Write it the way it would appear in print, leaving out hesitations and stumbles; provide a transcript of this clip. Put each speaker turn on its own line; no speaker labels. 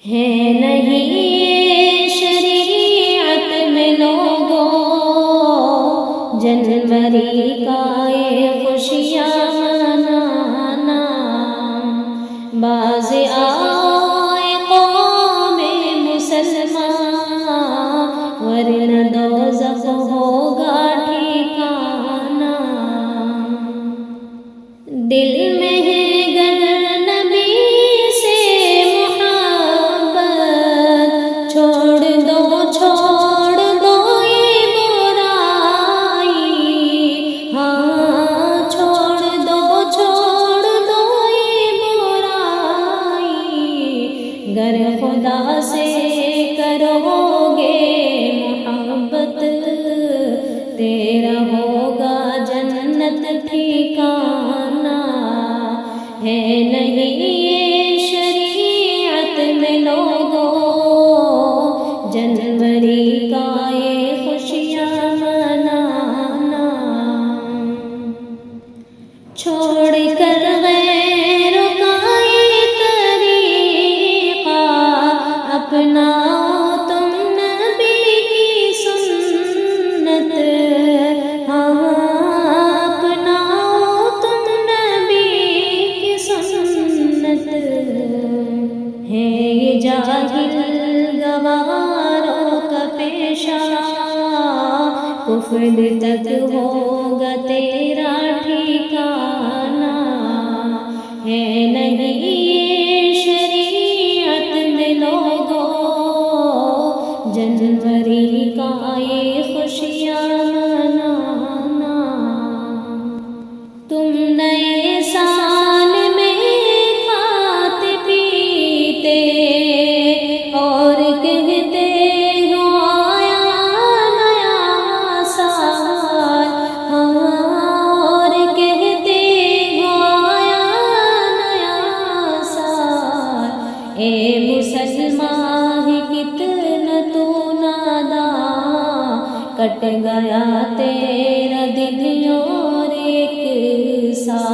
ہے نہیں شریعت میں لوگوں جنوری کا یہ خوشیاں منانا، باز آئے قوم مسلمان ورنہ دوزخ ہوگا ٹھکانہ۔ دل میں ہے گر نبی سے محبت، چھوڑ دو یہ برائی، ہاں چھوڑ دو یہ برائی، گر خدا سے کرو گے محبت، تیرا ہوگا جنت ٹھکانہ۔ ہے نہیں یہ شریعت میں لوگوں جنوری کا یہ خوشیاں منانا، چھوڑ کر غیروں کا یہ طریقہ اپناؤ تم نبی کی سنت، ہاں اپناؤ تم نبی کی سنت۔ ہے یہ جاہل گواروں کا پیشہ، کفر تک ہوگا تیرا ٹھکانہ۔ ہے نہیں یہ شریعت میں لوگوں جنوری کا یہ خوشیاں منانا۔ تم نئے سال میں کھاتے پیتے اور کہتے ہو آیا نیا سال، ہاں اور کہتے ہو آیا نیا سال۔ اے مسلمان کتنا تو ناداں، کٹ گیا تیرا دن اور ایک سال۔